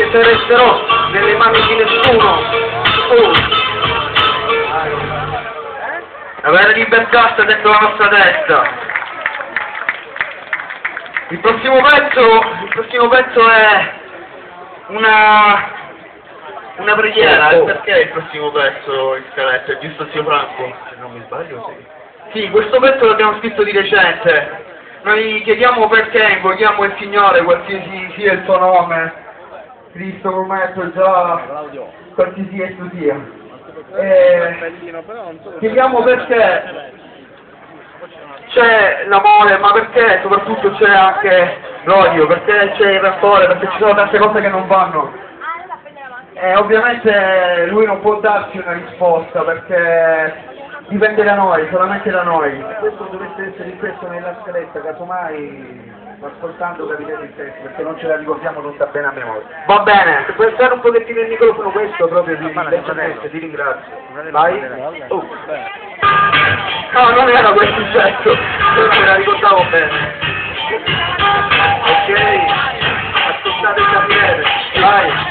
niente resterò nelle mani di nessuno. Avere libertà sta dentro la nostra testa. Il prossimo pezzo è una preghiera. Perché il prossimo pezzo in scaletta? È giusto, zio Franco? Se non mi sbaglio, sì. Sì, questo pezzo l'abbiamo scritto di recente. Noi chiediamo perché, invochiamo il Signore, qualsiasi sia il suo nome. Cristo, come detto già, qualsiasi esso sia. Chiediamo perché c'è l'amore, ma perché soprattutto c'è anche l'odio, perché c'è il rancore, perché ci sono tante cose che non vanno. E ovviamente lui non può darci una risposta, perché dipende da noi, solamente da noi. Questo dovesse essere impresso nella scaletta, casomai ascoltando capirete il testo, perché non ce la ricordiamo tutta bene a memoria. Va bene. Se puoi alzare un pochettino il microfono, questo proprio ti ringrazio. Vai. No, non era questo il pezzo, non me la ricordavo bene. Ok, ascoltate e capirete. Vai.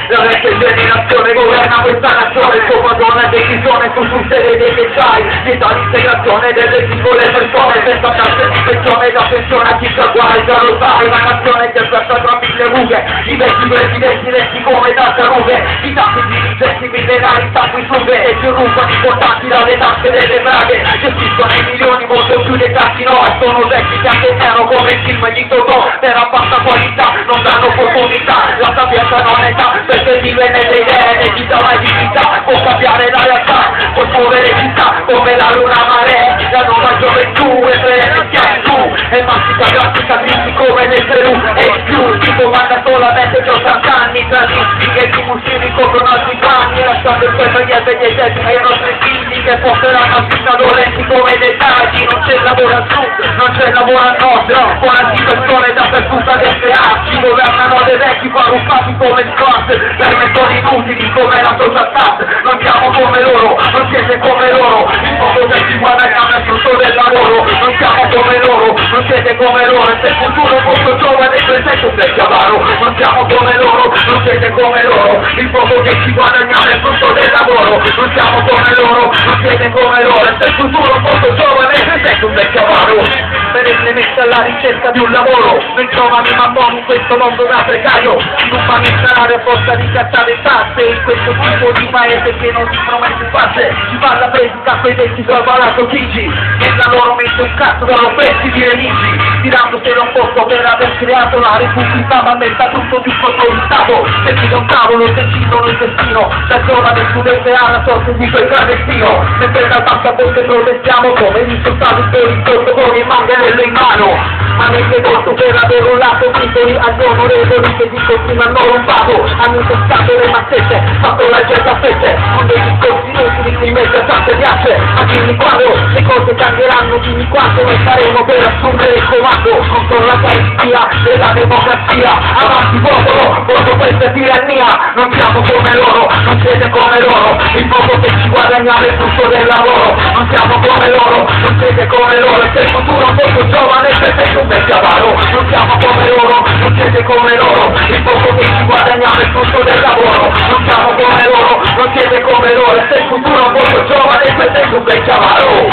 La vecchia generazione governa questa nazione, il suo padrone è decisione su tutte le idee che c'hai, l'età di integrazione delle singole persone, senza cassa di pensione da pensione a chi già guai, già lo sai, una nazione che è persa tra mille rughe, i vecchi presidenti letti come tartarughe, i tanti dirigenti millenari sangue fughe, e più rubano i portanti dalle tasche delle braghe, gestiscono i milioni molto più dei casino, e sono vecchi che anche nero come il film di Totò, per a bassa qualità, non danno opportunità, la sapienza non è età, perché vive nelle idee e chi dà la dignità può cambiare la realtà, può muovere città come la luna mare, la nuova gioventù è presenza tu, emancipa grafica crisi come nel Perù e in più si comanda solamente per 80 anni, tra rischi che i muslimi coprono altri panni, lasciando il pueblo gli alberi e i ai nostri figli che porteranno a vita dolenti come dei tagli, non c'è lavoro al sud, non c'è lavoro al nord, 40 persone dappertutto ad SEA, ci governano dei vecchi farruffati come il Scott, per metodi inutili come la social tax, non siamo come loro, non siete come loro, il mondo che ci guadagniamo è frutto del lavoro, non siamo come loro, non siete come loro, e se il futuro è molto giovane il presente un vecchio avaro, non siamo come loro, non siete come loro, il poco che ci guadagniamo è frutto del lavoro, non siamo come loro, non siete come loro, e se il futuro è molto giovane il presente un vecchio avaro. Perennemente alla ricerca di un lavoro, noi giovani mammoni in questo mondo da precario, in un panizzare a forza di cazzare tasse, in questo tipo di paese che non si promette pace, ci fa la predica quei detti salvarato Chigi, nella loro mente un cazzo dallo pezzi di religi, tirandoselo un posto per aver creato la repubblica, ma metta tutto di sotto il Stato, perché da un tavolo decidono il destino, da giovane studente alla sorte di quel clandestino, mentre da tanta volte protestiamo come risultati per il corpo con i manganello in mano, ma nel secondo per aver rullato titoli agli onorevoli che di continua hanno rubato, hanno intestato le mazzette, fatto la gente a fette, con dei discorsi inutili che invece a tante piace, ma dimmi quando le cose cambieranno, dimmi quanto noi faremo per assumere il comando contro la carestia della democrazia, avanti popolo, contro questa tirannia, non siamo come loro, non siete come loro, il poco che ci guadagniamo è frutto del lavoro, non siamo come loro, non siete come loro, e se il futuro è molto giovane il presente un vecchio avaro, non siamo come loro, non siete come loro, il poco che ci guadagniamo è frutto del lavoro, non siamo come loro, non siete come loro, e se il futuro è molto giovane il presente un vecchio avaro.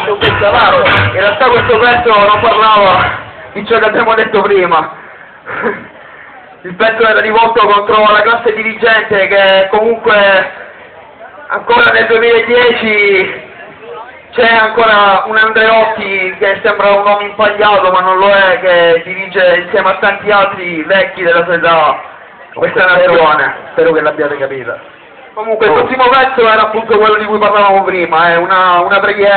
Un vecchio avaro. In realtà questo pezzo non parlava di ciò che abbiamo detto prima. Il pezzo era rivolto contro la classe dirigente che comunque ancora nel 2010 c'è ancora un Andreotti che sembra un uomo impagliato ma non lo è, che dirige insieme a tanti altri vecchi della sua età questa nazione. Spero che l'abbiate capita. Comunque il prossimo pezzo era appunto quello di cui parlavamo prima, è una preghiera.